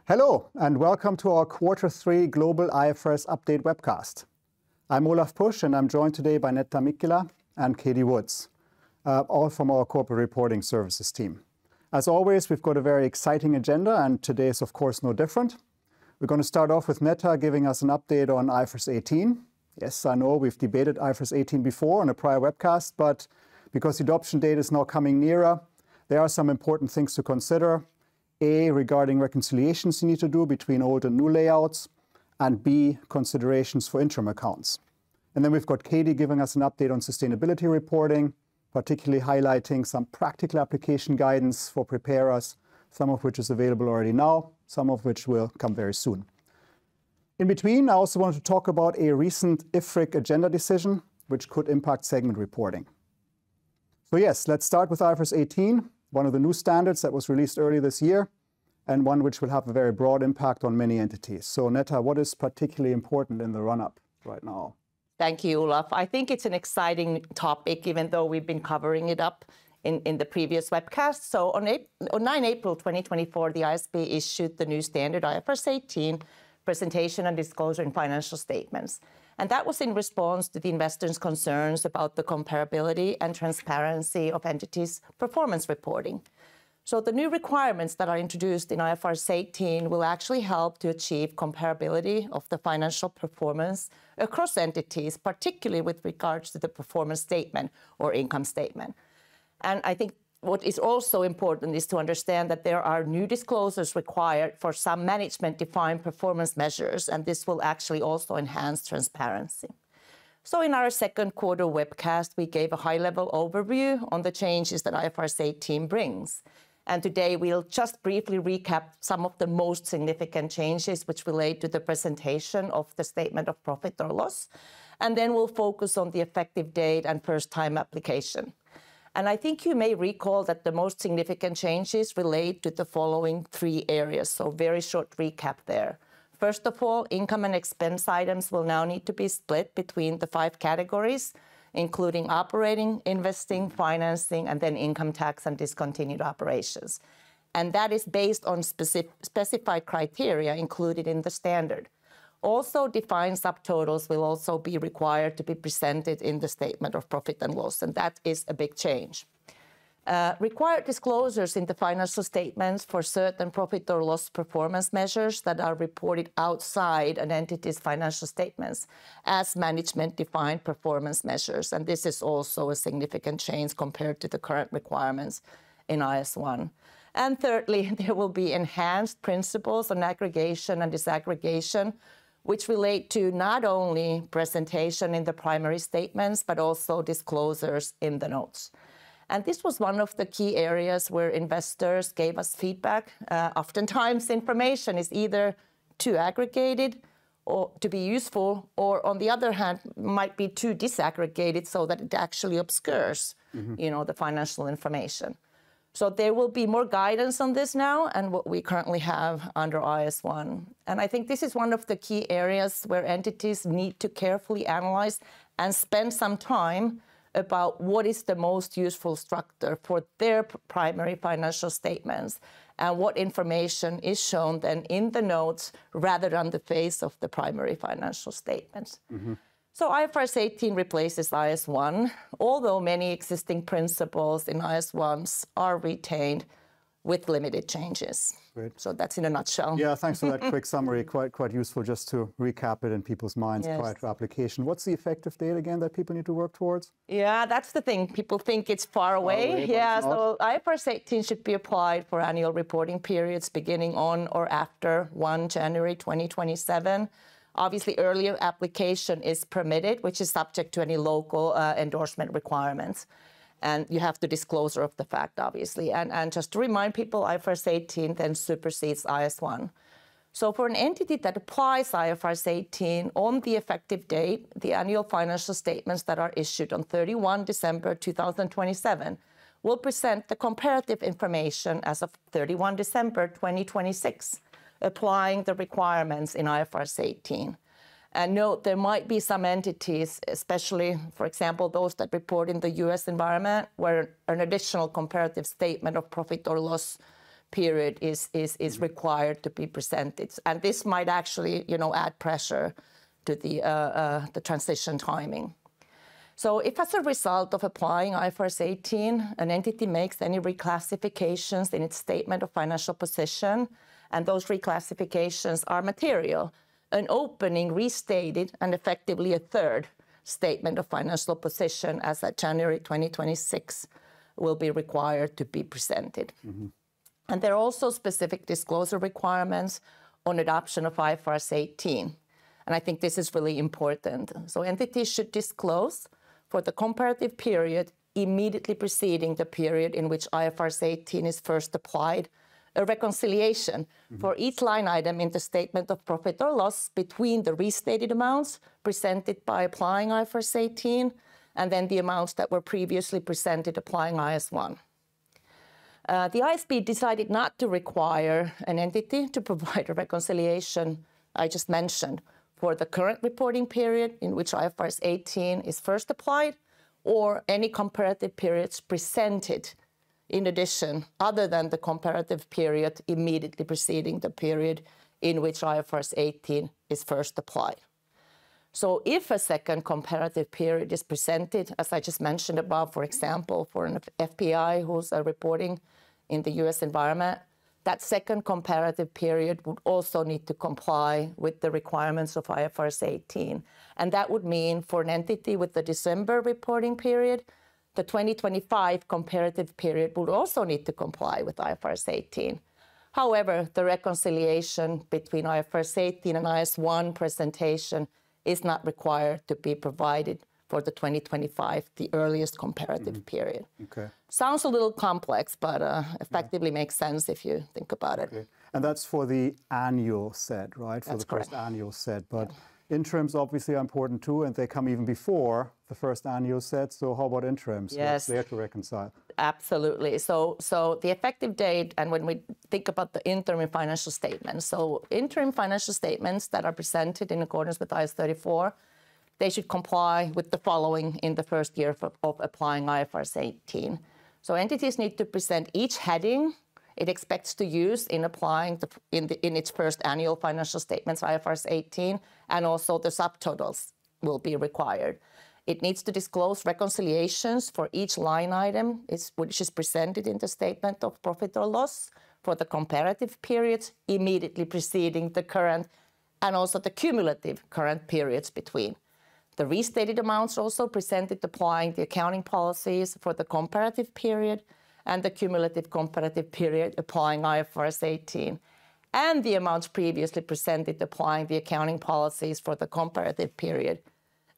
Hello, and welcome to our Q3 Global IFRS Update webcast. I'm Olaf Pusch, and I'm joined today by Netta Mikkila and Katie Woods, all from our Corporate Reporting Services team. As always, we've got a very exciting agenda, and today is, of course, no different. We're going to start off with Netta giving us an update on IFRS 18. Yes, I know we've debated IFRS 18 before on a prior webcast, but because the adoption date is now coming nearer, there are some important things to consider. A, regarding reconciliations you need to do between old and new layouts, and B, considerations for interim accounts. And then we've got Katie giving us an update on sustainability reporting, particularly highlighting some practical application guidance for preparers, some of which is available already now, some of which will come very soon. In between, I also want to talk about a recent IFRIC agenda decision, which could impact segment reporting. So yes, let's start with IFRS 18, one of the new standards that was released early this year, and one which will have a very broad impact on many entities. So Netta, what is particularly important in the run-up right now? Thank you, Olaf. I think it's an exciting topic, even though we've been covering it up in the previous webcast. So on 9 April 2024, the IASB issued the new standard IFRS 18, presentation and disclosure in financial statements. And that was in response to the investors' concerns about the comparability and transparency of entities' performance reporting. So the new requirements that are introduced in IFRS 18 will actually help to achieve comparability of the financial performance across entities, particularly with regards to the performance statement or income statement. And I think what is also important is to understand that there are new disclosures required for some management-defined performance measures, and this will actually also enhance transparency. So in our second quarter webcast, we gave a high-level overview on the changes that IFRS 18 brings. And today we'll just briefly recap some of the most significant changes which relate to the presentation of the statement of profit or loss. And then we'll focus on the effective date and first-time application. And I think you may recall that the most significant changes relate to the following three areas. So very short recap there. First of all, income and expense items will now need to be split between the 5 categories, including operating, investing, financing, and then income tax and discontinued operations. And that is based on specified criteria included in the standard. Also, defined subtotals will also be required to be presented in the statement of profit and loss, and that is a big change. Required disclosures in the financial statements for certain profit or loss performance measures that are reported outside an entity's financial statements as management-defined performance measures, and this is also a significant change compared to the current requirements in IAS 1. And thirdly, there will be enhanced principles on aggregation and disaggregation, which relate to not only presentation in the primary statements, but also disclosures in the notes. And this was one of the key areas where investors gave us feedback. Oftentimes, information is either too aggregated or to be useful, or on the other hand, might be too disaggregated so that it actually obscures, the financial information. So there will be more guidance on this now and what we currently have under IAS 1. And I think this is one of the key areas where entities need to carefully analyze and spend some time about what is the most useful structure for their primary financial statements and what information is shown then in the notes rather than the face of the primary financial statements. So IFRS 18 replaces IAS 1, although many existing principles in IAS 1 are retained with limited changes. Great. So that's in a nutshell. Yeah, thanks for that quick summary. Quite useful just to recap it in people's minds prior to application. What's the effective date again that people need to work towards? Yeah, that's the thing. People think it's far away. Yeah, so IFRS 18 should be applied for annual reporting periods beginning on or after 1 January 2027. Obviously, earlier application is permitted, which is subject to any local endorsement requirements. And you have the disclosure of the fact, obviously. And just to remind people, IFRS 18 then supersedes IAS 1. So for an entity that applies IFRS 18 on the effective date, the annual financial statements that are issued on 31 December 2027 will present the comparative information as of 31 December 2026. Applying the requirements in IFRS 18. And note, there might be some entities, especially, for example, those that report in the US environment, where an additional comparative statement of profit or loss period is required to be presented. And this might actually, add pressure to the transition timing. So if as a result of applying IFRS 18, an entity makes any reclassifications in its statement of financial position, and those reclassifications are material, an opening, restated, and effectively a third statement of financial position as at January 2026 will be required to be presented. And there are also specific disclosure requirements on adoption of IFRS 18. And I think this is really important. So entities should disclose for the comparative period immediately preceding the period in which IFRS 18 is first applied, a reconciliation for each line item in the statement of profit or loss between the restated amounts presented by applying IFRS 18 and then the amounts that were previously presented applying IAS1. The IASB decided not to require an entity to provide a reconciliation I just mentioned for the current reporting period in which IFRS 18 is first applied, or any comparative periods presented in addition, other than the comparative period immediately preceding the period in which IFRS 18 is first applied. So if a second comparative period is presented, as I just mentioned above, for example, for an FPI who's reporting in the US environment, that second comparative period would also need to comply with the requirements of IFRS 18. And that would mean for an entity with the December reporting period, the 2025 comparative period would also need to comply with IFRS 18. However, the reconciliation between IFRS 18 and IAS1 presentation is not required to be provided for the 2025, the earliest comparative period. Okay. Sounds a little complex, but effectively makes sense if you think about it. Okay. And that's for the annual set, right? For That's the first correct. annual set. But interims obviously are important too, and they come even before the first annual set. So how about interims? Yes. What's there to reconcile? Absolutely. So the effective date, and when we think about the interim financial statements, so interim financial statements that are presented in accordance with IAS 34, they should comply with the following in the first year of applying IFRS 18. So entities need to present each heading it expects to use in applying in its first annual financial statements IFRS 18, and also the subtotals will be required. It needs to disclose reconciliations for each line item which is presented in the statement of profit or loss for the comparative periods immediately preceding the current and also the cumulative current periods between. The restated amounts also presented applying the accounting policies for the comparative period and the cumulative comparative period applying IFRS 18, and the amounts previously presented applying the accounting policies for the comparative period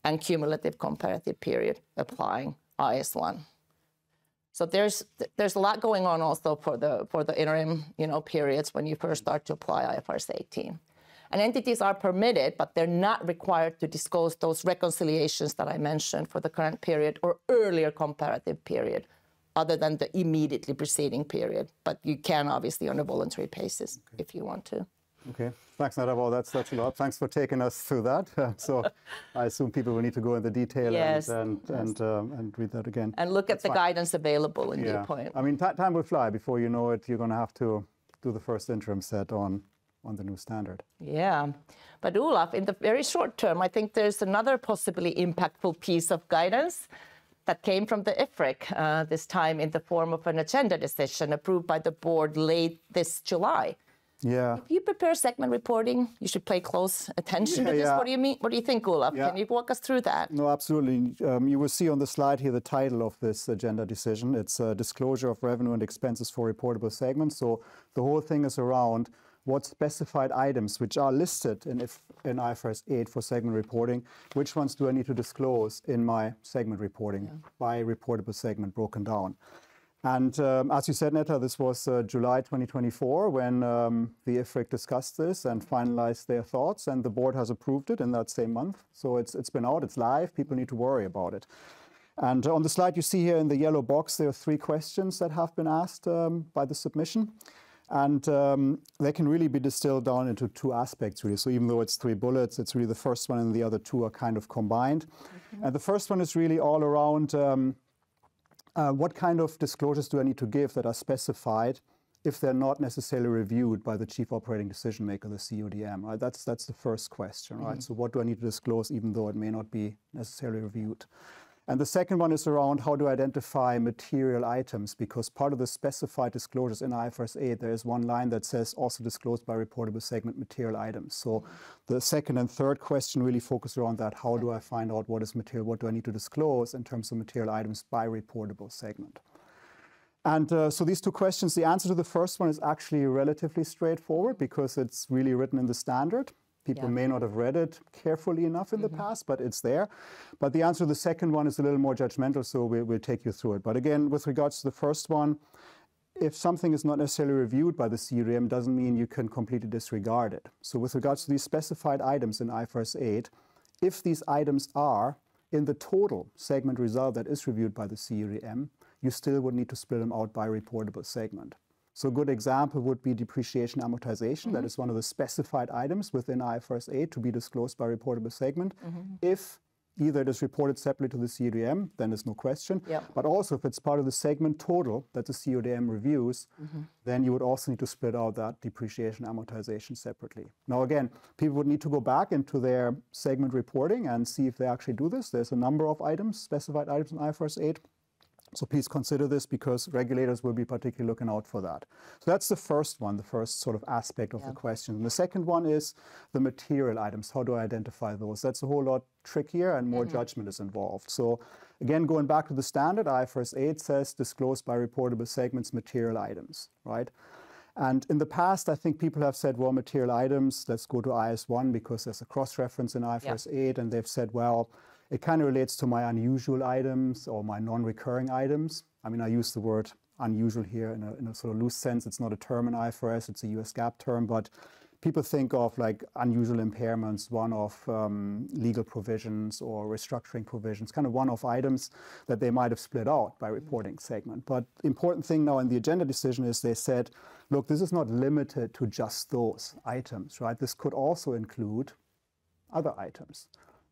and cumulative comparative period applying IAS1. So there's a lot going on also for the interim periods when you first start to apply IFRS 18. And entities are permitted, but they're not required to disclose those reconciliations that I mentioned for the current period or earlier comparative period, other than the immediately preceding period. But you can obviously on a voluntary basis if you want to. Okay, thanks, Netta. Well, that's a lot. Thanks for taking us through that. So I assume people will need to go into detail and read that again. And look at the guidance available in the point. I mean, time will fly. Before you know it, you're going to have to do the first interim set on the new standard. Yeah, but Olaf, in the very short term, I think there's another possibly impactful piece of guidance that came from the IFRIC, this time in the form of an agenda decision approved by the board late this July. Yeah. If you prepare segment reporting, you should pay close attention to this. Yeah. What do you mean? What do you think, Olaf? Yeah. Can you walk us through that? No, absolutely. You will see on the slide here the title of this agenda decision. It's Disclosure of Revenue and Expenses for Reportable Segments. So the whole thing is around what specified items which are listed in IFRS 8 for segment reporting, which ones do I need to disclose in my segment reporting by reportable segment broken down. And as you said, Netta, this was July 2024 when the IFRIC discussed this and finalized their thoughts, and the board has approved it in that same month. So it's been out, it's live, people need to worry about it. And on the slide you see here in the yellow box, there are 3 questions that have been asked by the submission. And they can really be distilled down into 2 aspects, really. So even though it's 3 bullets, it's really the first one and the other 2 are kind of combined. And the first one is really all around what kind of disclosures do I need to give that are specified if they're not necessarily reviewed by the chief operating decision maker, the CODM, right? That's the first question, right? So what do I need to disclose even though it may not be necessarily reviewed? And the second one is around how to identify material items, because part of the specified disclosures in IFRS 8, there is one line that says also disclosed by reportable segment material items. So the second and third question really focus around that. How do I find out what is material? What do I need to disclose in terms of material items by reportable segment? And so these two questions, the answer to the first one is actually relatively straightforward because it's really written in the standard. People may not have read it carefully enough in the past, but it's there. But the answer to the second one is a little more judgmental, so we'll take you through it. But again, with regards to the first one, if something is not necessarily reviewed by the CODM, doesn't mean you can completely disregard it. So with regards to these specified items in IFRS 8, if these items are in the total segment result that is reviewed by the CODM, you still would need to split them out by reportable segment. So a good example would be depreciation amortization. That is one of the specified items within IFRS 8 to be disclosed by reportable segment. If either it is reported separately to the CODM, then there's no question. But also if it's part of the segment total that the CODM reviews, then you would also need to split out that depreciation amortization separately. Now again, people would need to go back into their segment reporting and see if they actually do this. There's a number of items, specified items in IFRS 8. So please consider this because regulators will be particularly looking out for that. So that's the first one, the first sort of aspect of the question. And the second one is the material items. How do I identify those? That's a whole lot trickier and more judgment is involved. So again, going back to the standard, IFRS 8 says disclosed by reportable segments material items, right? And in the past, I think people have said, well, material items, let's go to IS1 because there's a cross-reference in IFRS 8. And they've said, well, it kind of relates to my unusual items or my non-recurring items. I mean, I use the word unusual here in a sort of loose sense. It's not a term in IFRS, it's a US GAAP term, but people think of like unusual impairments, one-off legal provisions or restructuring provisions, kind of one-off items that they might have split out by reporting segment. But the important thing now in the agenda decision is they said, look, this is not limited to just those items, right? This could also include other items.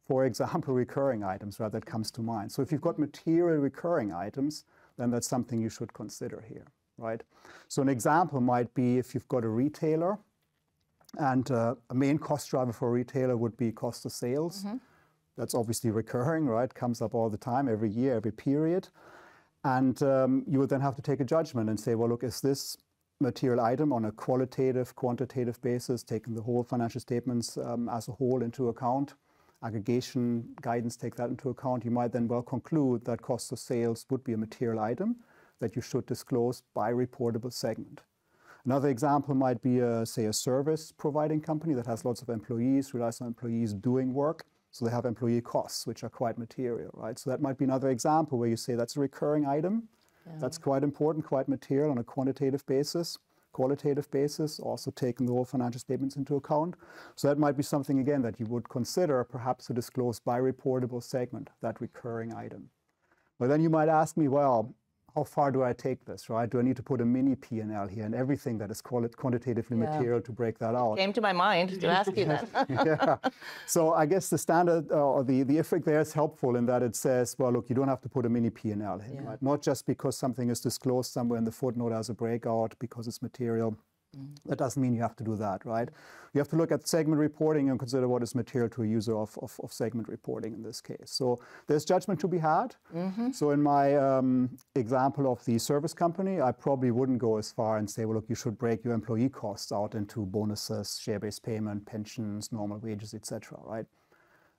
For example, recurring items, right, that comes to mind. So if you've got material recurring items, then that's something you should consider here, right? So an example might be if you've got a retailer and a main cost driver for a retailer would be cost of sales. That's obviously recurring, right? Comes up all the time, every year, every period. And you would then have to take a judgment and say, well, look, is this material item on a qualitative, quantitative basis, taking the whole financial statements as a whole into account? Aggregation guidance take that into account. You might then well conclude that cost of sales would be a material item that you should disclose by reportable segment. Another example might be, say, a service providing company that has lots of employees, relies on employees doing work. So they have employee costs, which are quite material, right? So that might be another example where you say that's a recurring item. That's quite important, quite material on a quantitative basis. Qualitative basis, also taking the whole financial statements into account. So that might be something, again, that you would consider perhaps to disclose by reportable segment, that recurring item. But then you might ask me, well, how far do I take this, right? Do I need to put a mini P&L here and everything that is quantitatively material to break that out? It came to my mind to ask you that. So I guess the standard or the IFRIC there is helpful in that it says, well, look, you don't have to put a mini P&L in, right? Not just because something is disclosed somewhere in the footnote as a breakout because it's material. That doesn't mean you have to do that, right? You have to look at segment reporting and consider what is material to a user of segment reporting in this case. So there's judgment to be had. So in my example of the service company, I probably wouldn't go as far and say, well, look, you should break your employee costs out into bonuses, share-based payment, pensions, normal wages, etc., right?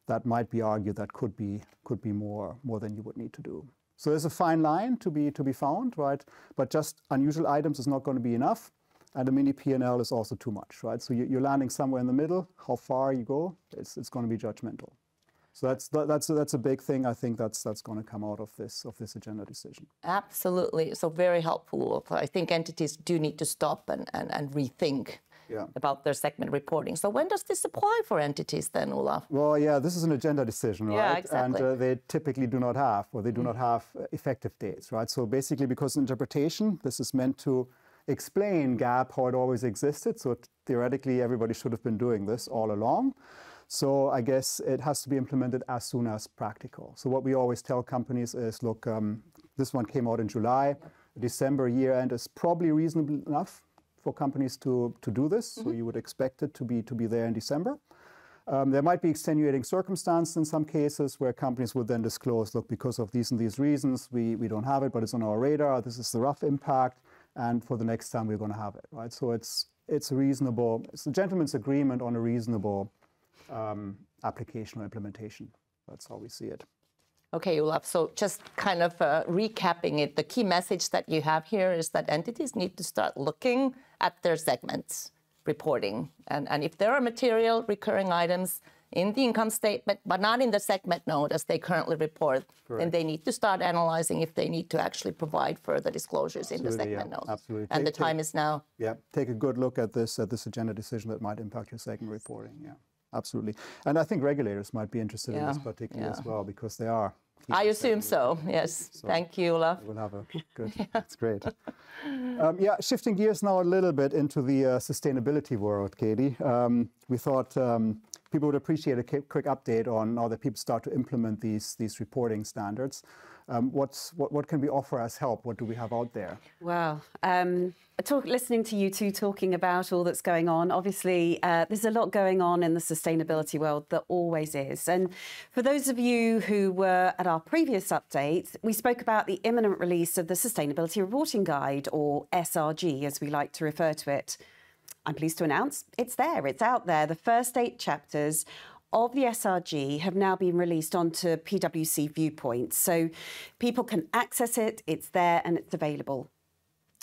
That might be argued that could be more than you would need to do. So there's a fine line to be found, right? But just unusual items is not going to be enough. And a mini P&L is also too much, right? So you're landing somewhere in the middle. How far you go, it's going to be judgmental. So that's a big thing. I think that's going to come out of this agenda decision. Absolutely. So very helpful. I think entities do need to stop and rethink about their segment reporting. So when does this apply for entities then, Olaf? Well, yeah, this is an agenda decision, right? Yeah, exactly. And they typically do not have, or they do not have effective dates, right? So basically, because interpretation, this is meant to explain GAAP how it always existed. So theoretically, everybody should have been doing this all along. So I guess it has to be implemented as soon as practical. So what we always tell companies is, look, this one came out in July. December year-end is probably reasonable enough for companies to do this. So you would expect it to be there in December. There might be extenuating circumstances in some cases where companies would then disclose, look, because of these and these reasons, we don't have it, but it's on our radar. This is the rough impact, and for the next time we're going to have it, right? So it's reasonable. It's a gentleman's agreement on a reasonable application or implementation. That's how we see it. Okay, Olaf, so just kind of recapping it, the key message that you have here is that entities need to start looking at their segments reporting. And if there are material recurring items in the income statement, but not in the segment note as they currently report, then they need to start analyzing if they need to actually provide further disclosures in the segment note. Absolutely. And the time is now. Yeah, take a good look at this agenda decision that might impact your segment reporting. Yeah, absolutely. And I think regulators might be interested in this particularly as well, because they are. I assume so, yes. So thank you, Olaf. We'll have a good, that's great. Shifting gears now a little bit into the sustainability world, Katie. We thought people would appreciate a quick update on now that people start to implement these reporting standards. What can we offer as help? What do we have out there? Well, listening to you two talking about all that's going on, obviously there's a lot going on in the sustainability world. There always is. And for those of you who were at our previous update, we spoke about the imminent release of the Sustainability Reporting Guide, or SRG, as we like to refer to it. I'm pleased to announce it's there, it's out there. The first 8 chapters of the SRG have now been released onto PwC Viewpoint. So people can access it, it's there and it's available.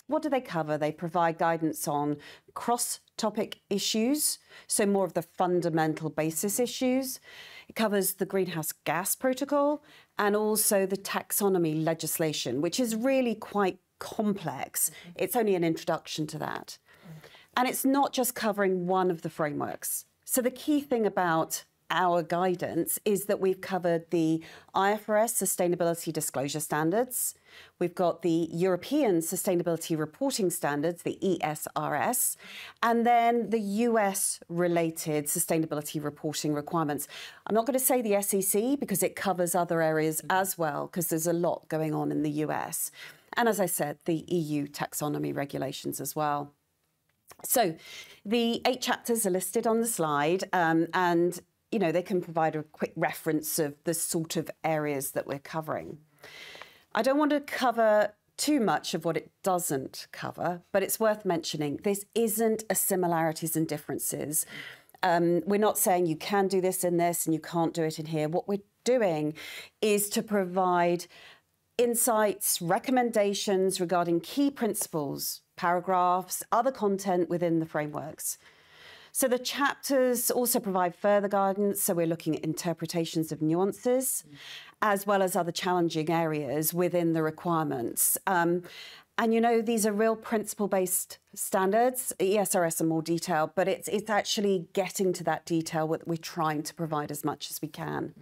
What do they cover? They provide guidance on cross-topic issues, so more of the fundamental basis issues. It covers the Greenhouse Gas Protocol and also the taxonomy legislation, which is really quite complex. It's only an introduction to that. And it's not just covering one of the frameworks. So the key thing about our guidance is that we've covered the IFRS Sustainability Disclosure Standards. We've got the European Sustainability Reporting Standards, the ESRS, and then the US-related sustainability reporting requirements. I'm not going to say the SEC because it covers other areas as well, because there's a lot going on in the US. And as I said, the EU taxonomy regulations as well. So the 8 chapters are listed on the slide, and you know, they can provide a quick reference of the sort of areas that we're covering. I don't want to cover too much of what it doesn't cover, but it's worth mentioning this isn't a similarities and differences. We're not saying you can do this in this and you can't do it in here. What we're doing is to provide insights, recommendations regarding key principles, paragraphs, other content within the frameworks. So the chapters also provide further guidance. So we're looking at interpretations of nuances, as well as other challenging areas within the requirements. And, you know, these are real principle-based standards. ESRS are more detailed, but it's actually getting to that detail that we're trying to provide as much as we can.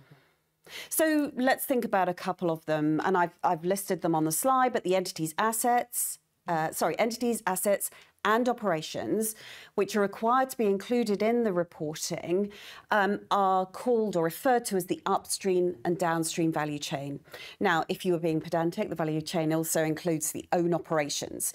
So let's think about a couple of them. And I've listed them on the slide, but the entities, assets, and operations, which are required to be included in the reporting, are called or referred to as the upstream and downstream value chain. Now, if you were being pedantic, the value chain also includes the own operations.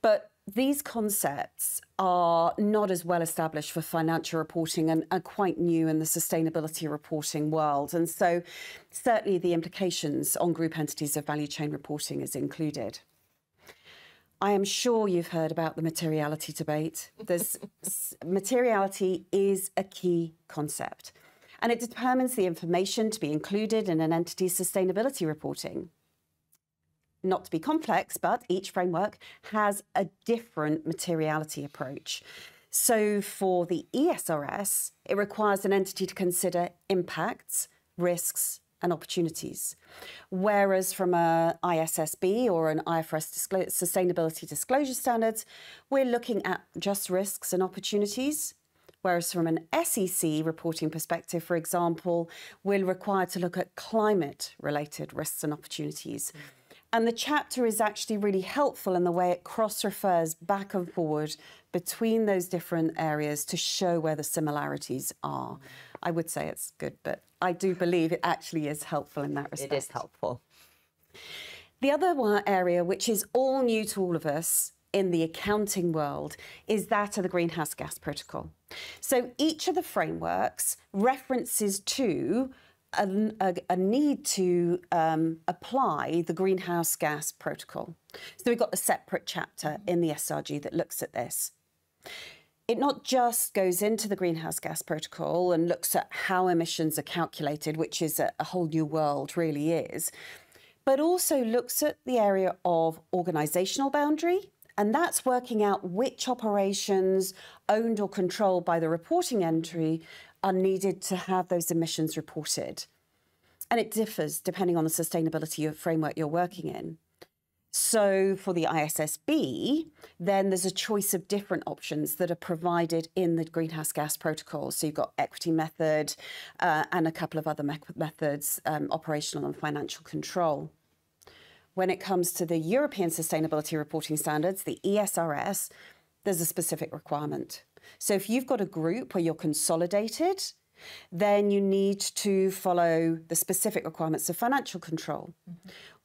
But these concepts are not as well established for financial reporting and are quite new in the sustainability reporting world. And so certainly the implications on group entities of value chain reporting is included. I am sure you've heard about the materiality debate. Materiality is a key concept, and it determines the information to be included in an entity's sustainability reporting. Not to be complex, but each framework has a different materiality approach. So for the ESRS, it requires an entity to consider impacts, risks, and opportunities. Whereas from a ISSB or an IFRS Sustainability Disclosure Standards, we're looking at just risks and opportunities. Whereas from an SEC reporting perspective, for example, we're required to look at climate-related risks and opportunities. And the chapter is actually really helpful in the way it cross-refers back and forward between those different areas to show where the similarities are. I would say it's good, but I do believe it actually is helpful in that respect. It is helpful. The other one area, which is all new to all of us in the accounting world, is that of the Greenhouse Gas Protocol. So each of the frameworks references to a need to apply the Greenhouse Gas Protocol. So we've got a separate chapter in the SRG that looks at this. It not just goes into the Greenhouse Gas Protocol and looks at how emissions are calculated, which is a whole new world, really is, but also looks at the area of organisational boundary, and that's working out which operations owned or controlled by the reporting entity are needed to have those emissions reported. And it differs depending on the sustainability framework you're working in. So for the ISSB, then there's a choice of different options that are provided in the Greenhouse Gas Protocol. So you've got equity method and a couple of other methods, operational and financial control. When it comes to the European Sustainability Reporting Standards, the ESRS, there's a specific requirement. So if you've got a group where you're consolidated, then you need to follow the specific requirements of financial control.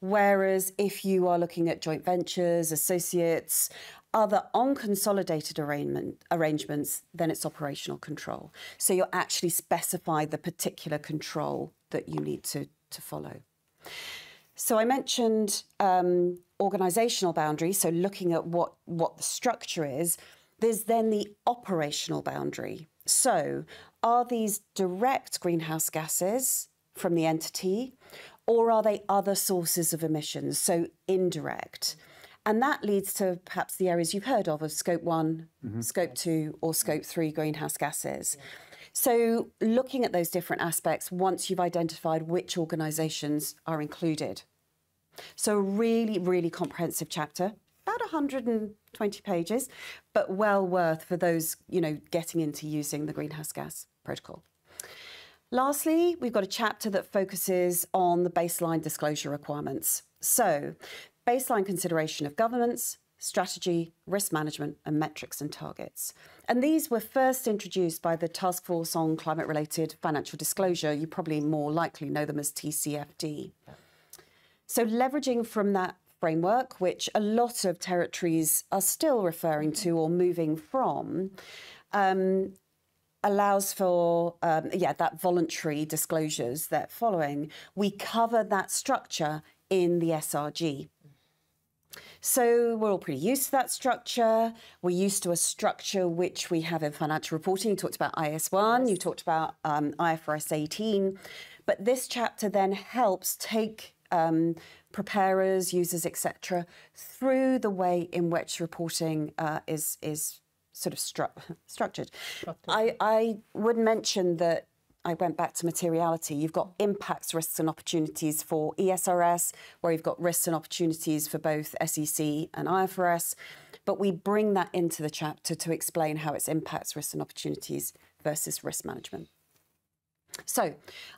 Whereas if you are looking at joint ventures, associates, other unconsolidated arrangements, then it's operational control. So you'll actually specify the particular control that you need to follow. So I mentioned organisational boundaries, so looking at what the structure is. There's then the operational boundary. So are these direct greenhouse gases from the entity, or are they other sources of emissions, so indirect? And that leads to perhaps the areas you've heard of Scope 1, Scope 2, or Scope 3 greenhouse gases. So looking at those different aspects once you've identified which organisations are included. So a really, really comprehensive chapter, about 120 pages, but well worth for those, getting into using the Greenhouse Gas Protocol. Lastly, we've got a chapter that focuses on the baseline disclosure requirements. So baseline consideration of governance, strategy, risk management, and metrics and targets. And these were first introduced by the Task Force on Climate-Related Financial Disclosure. You probably more likely know them as TCFD. So leveraging from that framework, which a lot of territories are still referring to or moving from, allows for, that voluntary disclosures that following. We cover that structure in the SRG. So we're all pretty used to that structure. We're used to a structure which we have in financial reporting. You talked about IS1, you talked about IFRS 18, but this chapter then helps take preparers, users, etc., through the way in which reporting is sort of structured. I would mention that I went back to materiality. You've got impacts, risks and opportunities for ESRS, where you've got risks and opportunities for both SEC and IFRS, but we bring that into the chapter to explain how it's impacts, risks and opportunities versus risk management. So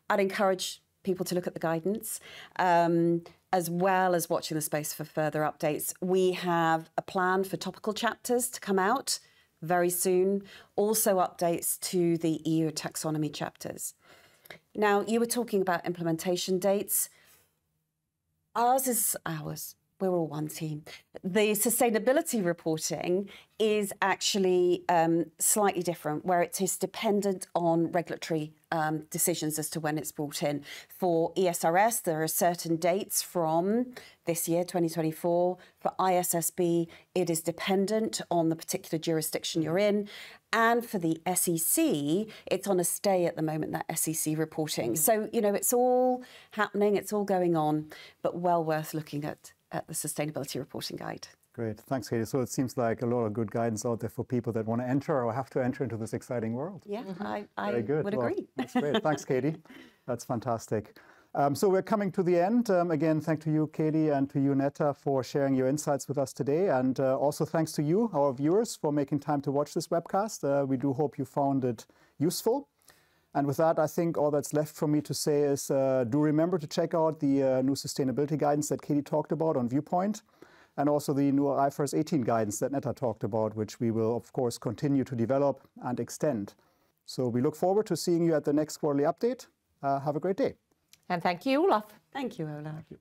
I'd encourage people to look at the guidance, as well as watching the space for further updates. We have a plan for topical chapters to come out very soon, also updates to the EU taxonomy chapters. Now, you were talking about implementation dates. Ours is ours. We're all one team. The sustainability reporting is actually slightly different, where it is dependent on regulatory decisions as to when it's brought in. For ESRS, there are certain dates from this year, 2024. For ISSB, it is dependent on the particular jurisdiction you're in. And for the SEC, it's on a stay at the moment, that SEC reporting. So, it's all happening, it's all going on, but well worth looking at the Sustainability Reporting Guide. Great, thanks, Katie. So it seems like a lot of good guidance out there for people that want to enter or have to enter into this exciting world. Yeah, I would agree. That's great. Thanks, Katie. That's fantastic. So we're coming to the end. Again, thanks to you, Katie, and to you, Netta, for sharing your insights with us today. And also thanks to you, our viewers, for making time to watch this webcast. We do hope you found it useful. And with that, I think all that's left for me to say is do remember to check out the new sustainability guidance that Katie talked about on Viewpoint, and also the new IFRS 18 guidance that Netta talked about, which we will, of course, continue to develop and extend. So we look forward to seeing you at the next quarterly update. Have a great day. And thank you, Olaf. Thank you, Olaf. Thank you.